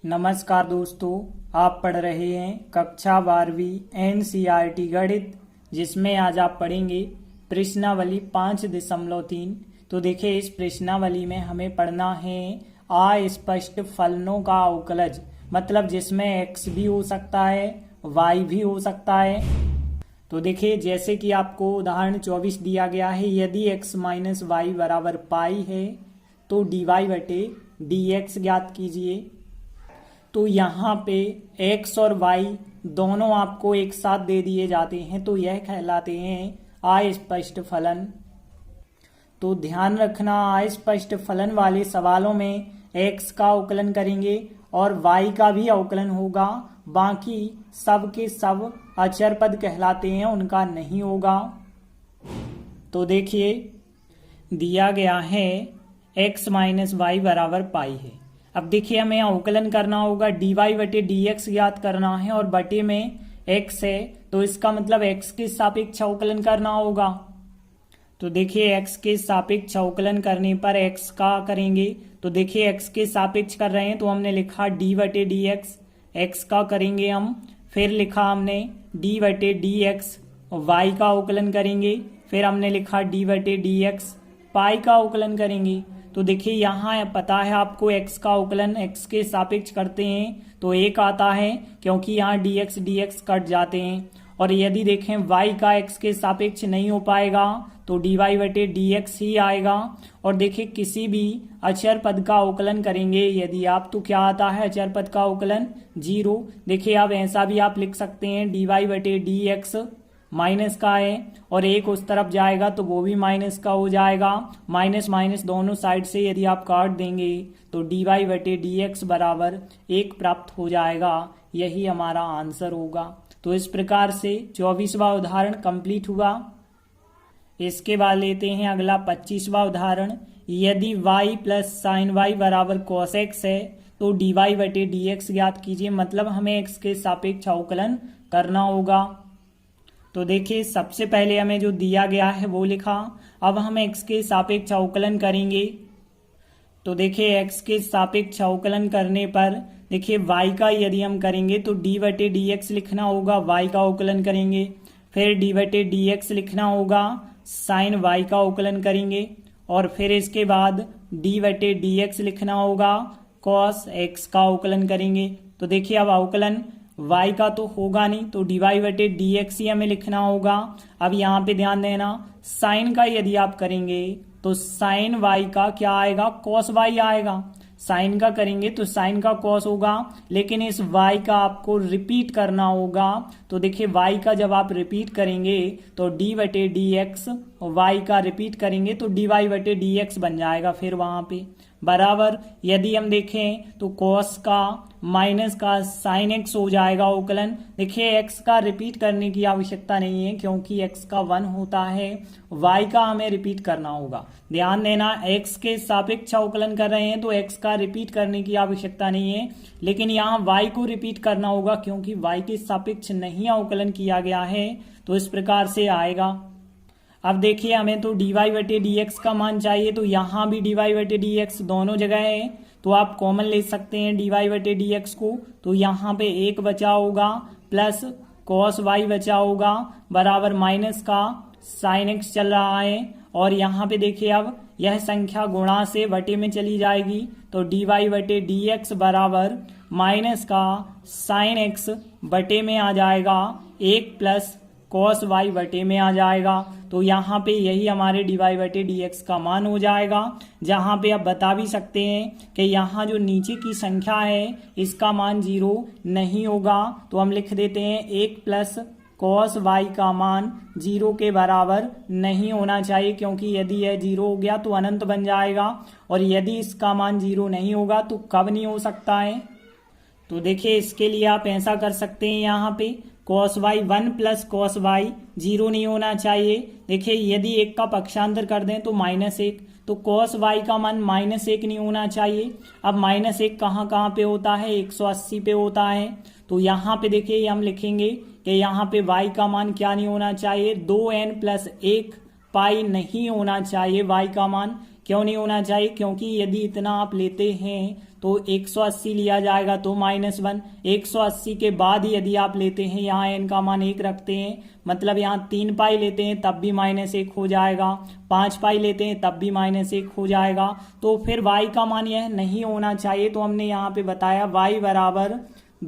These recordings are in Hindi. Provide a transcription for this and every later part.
नमस्कार दोस्तों, आप पढ़ रहे हैं कक्षा 12वीं एनसीईआरटी गणित, जिसमें आज आप पढ़ेंगे प्रश्नावली 5.3। तो देखिए, इस प्रश्नावली में हमें पढ़ना है अस्पष्ट फलनों का अवकलज, मतलब जिसमें x भी हो सकता है y भी हो सकता है। तो देखिए, जैसे कि आपको उदाहरण 24 दिया गया है, यदि x माइनस वाई बराबर पाई है तो dy/dx ज्ञात कीजिए। तो यहाँ पे x और y दोनों आपको एक साथ दे दिए जाते हैं, तो यह कहलाते हैं अस्पष्ट फलन। तो ध्यान रखना, अस्पष्ट फलन वाले सवालों में x का अवकलन करेंगे और y का भी अवकलन होगा, बाकी सब के सब अचर पद कहलाते हैं, उनका नहीं होगा। तो देखिए, दिया गया है x माइनस वाई बराबर पाई है। अब देखिए, हमें अवकलन करना होगा, dy/dx ज्ञात करना है और बटे में x है, तो इसका मतलब x के सापेक्ष अवकलन करना होगा। तो देखिए, x के सापेक्ष अवकलन करने पर x का करेंगे, तो देखिए x के सापेक्ष कर रहे हैं तो हमने लिखा d/dx, x का करेंगे हम, फिर लिखा हमने d/dx, y का अवकलन करेंगे, फिर हमने लिखा d/dx, पाई का अवकलन करेंगे। तो देखिए, यहाँ पता है आपको x का अवकलन x के सापेक्ष करते हैं तो 1 आता है, क्योंकि यहाँ dx कट जाते हैं। और यदि देखें y का x के सापेक्ष नहीं हो पाएगा तो dy/dx ही आएगा। और देखिए, किसी भी अचर पद का अवकलन करेंगे यदि आप, तो क्या आता है अचर पद का अवकलन 0। देखिए, आप ऐसा भी आप लिख सकते हैं, dy/dx माइनस का है और 1 उस तरफ जाएगा तो वो भी माइनस का हो जाएगा। माइनस माइनस दोनों साइड से यदि आप काट देंगे तो dy/dx बराबर 1 प्राप्त हो जाएगा। यही हमारा आंसर होगा। तो इस प्रकार से 24वां उदाहरण कंप्लीट हुआ। इसके बाद लेते हैं अगला 25वां उदाहरण। यदि y प्लस साइन वाई बराबर कॉस x है तो dy/dx ज्ञात कीजिए, मतलब हमें x के सापेक्ष अवकलन करना होगा। तो देखिए, सबसे पहले हमें जो दिया गया है वो लिखा, अब हम x के सापेक्ष अवकलन करेंगे। तो देखिए, x के सापेक्ष अवकलन करने पर देखिए y का यदि हम करेंगे तो d/dx लिखना होगा, y का अवकलन करेंगे, फिर d/dx लिखना होगा, साइन y का अवकलन करेंगे, और फिर इसके बाद d/dx लिखना होगा, cos x का अवकलन करेंगे। तो देखिए, अब अवकलन y का तो होगा नहीं, तो dy/dx ही हमें लिखना होगा। अब यहाँ पे ध्यान देना, साइन का यदि आप करेंगे तो साइन y का क्या आएगा, cos y आएगा। साइन का करेंगे तो साइन का cos होगा, लेकिन इस y का आपको रिपीट करना होगा। तो देखिए, y का जब आप रिपीट करेंगे तो d/dx, y का रिपीट करेंगे तो dy/dx बन जाएगा। फिर वहां पे बराबर, यदि हम देखें तो cos का माइनस का साइन x हो जाएगा अवकलन। देखिए, x का रिपीट करने की आवश्यकता नहीं है, क्योंकि x का 1 होता है, y का हमें रिपीट करना होगा। ध्यान देना, x के सापेक्ष अवकलन कर रहे हैं तो x का रिपीट करने की आवश्यकता नहीं है, लेकिन यहाँ y को रिपीट करना होगा, क्योंकि y के सापेक्ष नहीं अवकलन किया गया है। तो इस प्रकार से आएगा। अब देखिए, हमें तो dy/dx का मान चाहिए, तो यहाँ भी dy/dx दोनों जगह है, तो आप कॉमन ले सकते हैं dy/dx को। तो यहाँ पे 1 बचा होगा, प्लस cos y बचा होगा, बराबर माइनस का साइन x चल रहा है, और यहाँ पे देखिए, अब यह संख्या गुणा से बटे में चली जाएगी, तो dy/dx बराबर माइनस का साइन x बटे में आ जाएगा, 1 प्लस cos y बटे में आ जाएगा। तो यहाँ पे यही हमारे dy/dx का मान हो जाएगा। जहाँ पे आप बता भी सकते हैं कि यहाँ जो नीचे की संख्या है इसका मान 0 नहीं होगा, तो हम लिख देते हैं 1 प्लस cos y का मान 0 के बराबर नहीं होना चाहिए, क्योंकि यदि यह 0 हो गया तो अनंत बन जाएगा, और यदि इसका मान 0 नहीं होगा तो कब नहीं हो सकता है। तो देखिए, इसके लिए आप ऐसा कर सकते हैं, यहाँ पे cos y 1 plus cos y 0 नहीं होना चाहिए। देखिए, यदि 1 का पक्षांतर कर दें तो -1, तो cos y का मान -1 नहीं होना चाहिए। अब -1 कहाँ कहाँ पे होता है, 180 पे होता है। तो यहाँ पे देखिए, हम लिखेंगे कि यहाँ पे y का मान क्या नहीं होना चाहिए, 2n प्लस 1 पाई नहीं होना चाहिए y का मान, क्यों नहीं होना चाहिए? क्योंकि यदि इतना आप लेते हैं तो 180 लिया जाएगा तो -1, 180 के बाद ही यदि आप लेते हैं यहाँ n का मान 1 रखते हैं, मतलब यहाँ 3 पाई लेते हैं तब भी -1 हो जाएगा, 5 पाई लेते हैं तब भी -1 हो जाएगा। तो फिर y का मान यह नहीं होना चाहिए। तो हमने यहाँ पे बताया y बराबर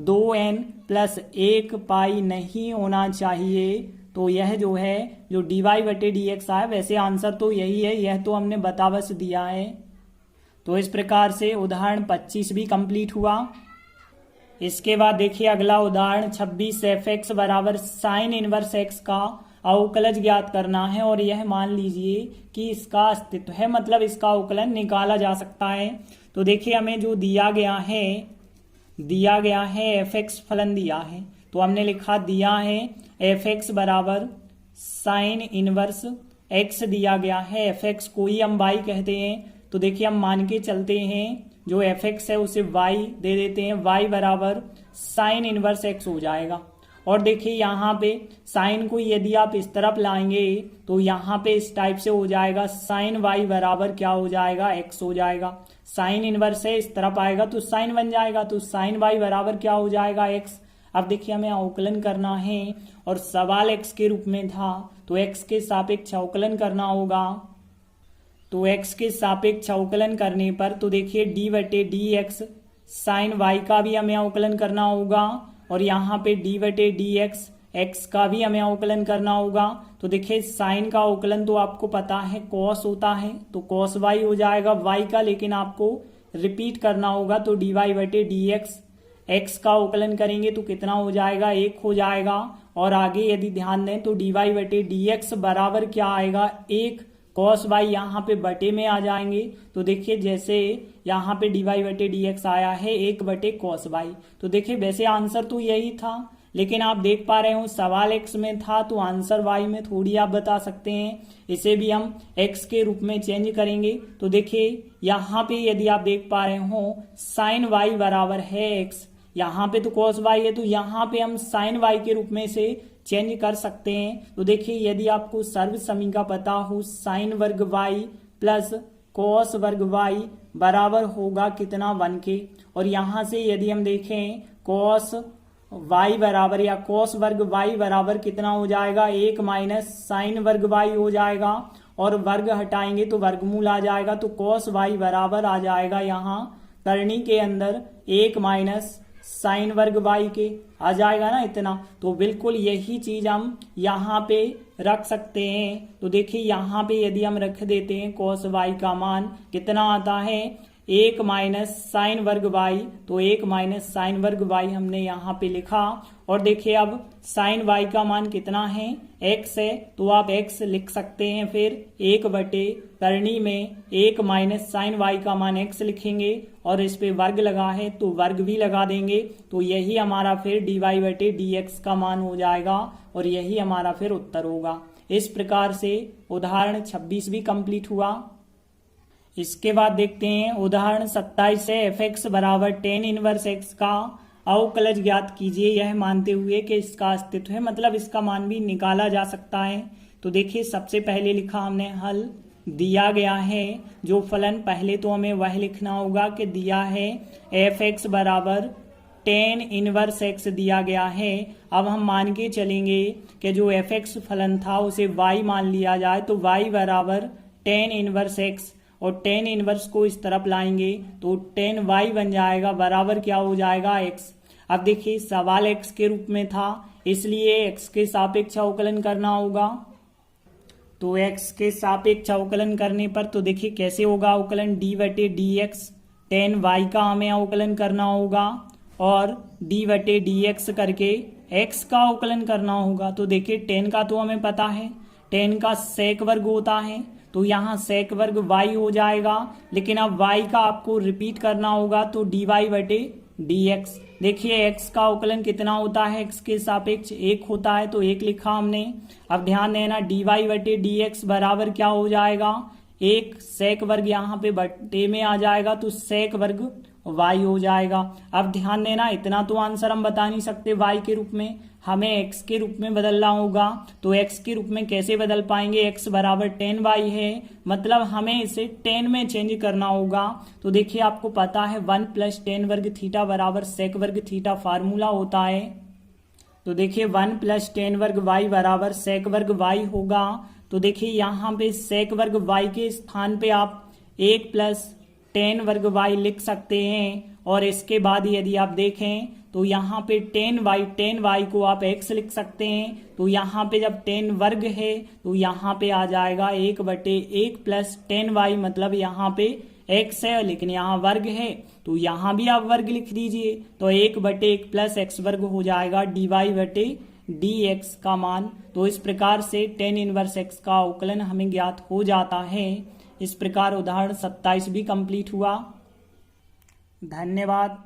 2n + 1 पाई नहीं होना चाहिए। तो यह जो है जो dy/dx आया, वैसे आंसर तो यही है, यह तो हमने बता बस दिया है। तो इस प्रकार से उदाहरण 25 भी कंप्लीट हुआ। इसके बाद देखिए अगला उदाहरण 26, fx बराबर sin इनवर्स x का अवकलज ज्ञात करना है और यह मान लीजिए कि इसका अस्तित्व है, मतलब इसका अवकलन निकाला जा सकता है। तो देखिए हमें जो दिया गया है fx फलन दिया है, तो हमने लिखा दिया है fx बराबर साइन इनवर्स x दिया गया है। fx को ही हम y कहते हैं। तो देखिए हम मान के चलते हैं जो fx है उसे y दे देते हैं, y बराबर साइन इनवर्स x हो जाएगा। और देखिए यहाँ पे साइन को यदि आप इस तरफ लाएंगे तो यहाँ पे इस टाइप से हो जाएगा, साइन y बराबर क्या हो जाएगा, x हो जाएगा। साइन इनवर्स है इस तरफ आएगा तो साइन बन जाएगा, तो साइन y बराबर क्या हो जाएगा, x। अब देखिए हमें अवकलन करना है और सवाल x के रूप में था तो x के सापेक्ष अवकलन करना होगा। तो x के सापेक्ष अवकलन करने पर तो देखिए d/dx साइन y का भी हमें अवकलन करना होगा और यहाँ पे d/dx x का भी हमें अवकलन करना होगा। तो देखिए साइन का अवकलन तो आपको पता है cos होता है, तो cos y हो जाएगा y का, लेकिन आपको रिपीट करना होगा। तो dy/dx x का अवकलन करेंगे तो कितना हो जाएगा, 1 हो जाएगा। और आगे यदि ध्यान दें तो dy/dx बराबर क्या आएगा, 1 cos y, यहाँ पे बटे में आ जाएंगे। तो देखिए जैसे यहाँ पे dy/dx आया है 1/cos y। तो देखिए वैसे आंसर तो यही था, लेकिन आप देख पा रहे हो सवाल x में था तो आंसर y में थोड़ी आप बता सकते हैं। इसे भी हम x के रूप में चेंज करेंगे। तो देखिए यहाँ पे यदि आप देख पा रहे हो साइन y बराबर है x, यहाँ पे तो cos y है तो यहाँ पे हम साइन y के रूप में से चेंज कर सकते हैं। तो देखिए यदि आपको सर्व समीका पता हो, साइन वर्ग y प्लस cos वर्ग y बराबर होगा कितना, 1 के। और यहाँ से यदि हम देखें cos y बराबर या cos वर्ग y बराबर कितना हो जाएगा, 1 माइनस साइन वर्ग y हो जाएगा और वर्ग हटाएंगे तो वर्गमूल आ जाएगा। तो cos y बराबर आ जाएगा यहाँ करनी के अंदर 1 माइनस साइन वर्ग y के, आ जाएगा ना इतना। तो बिल्कुल यही चीज हम यहाँ पे रख सकते हैं। तो देखिए यहाँ पे यदि हम रख देते हैं cos y का मान कितना आता है, 1 माइनस साइन वर्ग y, तो 1 माइनस साइन वर्ग y हमने यहाँ पे लिखा। और देखिए अब साइन y का मान कितना है, x है, तो आप x लिख सकते हैं। फिर 1/करनी में 1 माइनस साइन y का मान x लिखेंगे और इस पे वर्ग लगा है तो वर्ग भी लगा देंगे। तो यही हमारा फिर dy/dx का मान हो जाएगा और यही हमारा फिर उत्तर होगा। इस प्रकार से उदाहरण 26 भी कंप्लीट हुआ। इसके बाद देखते हैं उदाहरण 27 से fx बराबर tan इनवर्स x का अवकलज ज्ञात कीजिए, यह मानते हुए कि इसका अस्तित्व है, मतलब इसका मान भी निकाला जा सकता है। तो देखिए सबसे पहले लिखा हमने हल, दिया गया है जो फलन, पहले तो हमें वह लिखना होगा कि दिया है fx बराबर tan इनवर्स x दिया गया है। अब हम मान के चलेंगे कि जो fx फलन था उसे y मान लिया जाए, तो y बराबर tan इनवर्स x और tan इनवर्स को इस तरफ लाएंगे तो tan y बन जाएगा बराबर क्या हो जाएगा, x। अब देखिए सवाल x के रूप में था इसलिए x के सापेक्ष अवकलन करना होगा। तो x के सापेक्ष अवकलन करने पर तो देखिए कैसे होगा अवकलन, d/dx tan y का हमें अवकलन करना होगा और d/dx करके x का अवकलन करना होगा। तो देखिए tan का तो हमें पता है, tan का sec वर्ग होता है, तो यहाँ sec वर्ग y हो जाएगा, लेकिन अब y का आपको रिपीट करना होगा तो dy/dx। देखिए x का अवकलन कितना होता है, x के सापेक्ष 1 होता है, तो 1 लिखा हमने। अब ध्यान देना dy/dx बराबर क्या हो जाएगा, 1 sec वर्ग यहाँ पे बटे में आ जाएगा तो sec वर्ग y हो जाएगा। अब ध्यान देना, इतना तो आंसर हम बता नहीं सकते y के रूप में, हमें x के रूप में बदलना होगा। तो x के रूप में कैसे बदल पाएंगे, x बराबर 10y है, मतलब हमें इसे 10 में चेंज करना होगा। तो देखिए आपको पता है 1 + tan वर्ग थीटा बराबर sec वर्ग थीटा फार्मूला होता है। तो देखिए 1 + tan वर्ग y बराबर sec वर्ग y होगा। तो देखिए यहाँ पे sec वर्ग y के स्थान पे आप 1 + tan वर्ग y लिख सकते हैं, और इसके बाद यदि आप देखें तो यहाँ पे tan y को आप x लिख सकते हैं। तो यहाँ पे जब tan वर्ग है तो यहाँ पे आ जाएगा 1/1 + tan y, मतलब यहाँ पे x है लेकिन यहाँ वर्ग है, तो यहाँ भी आप वर्ग लिख दीजिए। तो 1/1 + x वर्ग हो जाएगा dy/dx का मान। तो इस प्रकार से tan इनवर्स x का अवकलन हमें ज्ञात हो जाता है। इस प्रकार उदाहरण 27 भी कंप्लीट हुआ। धन्यवाद।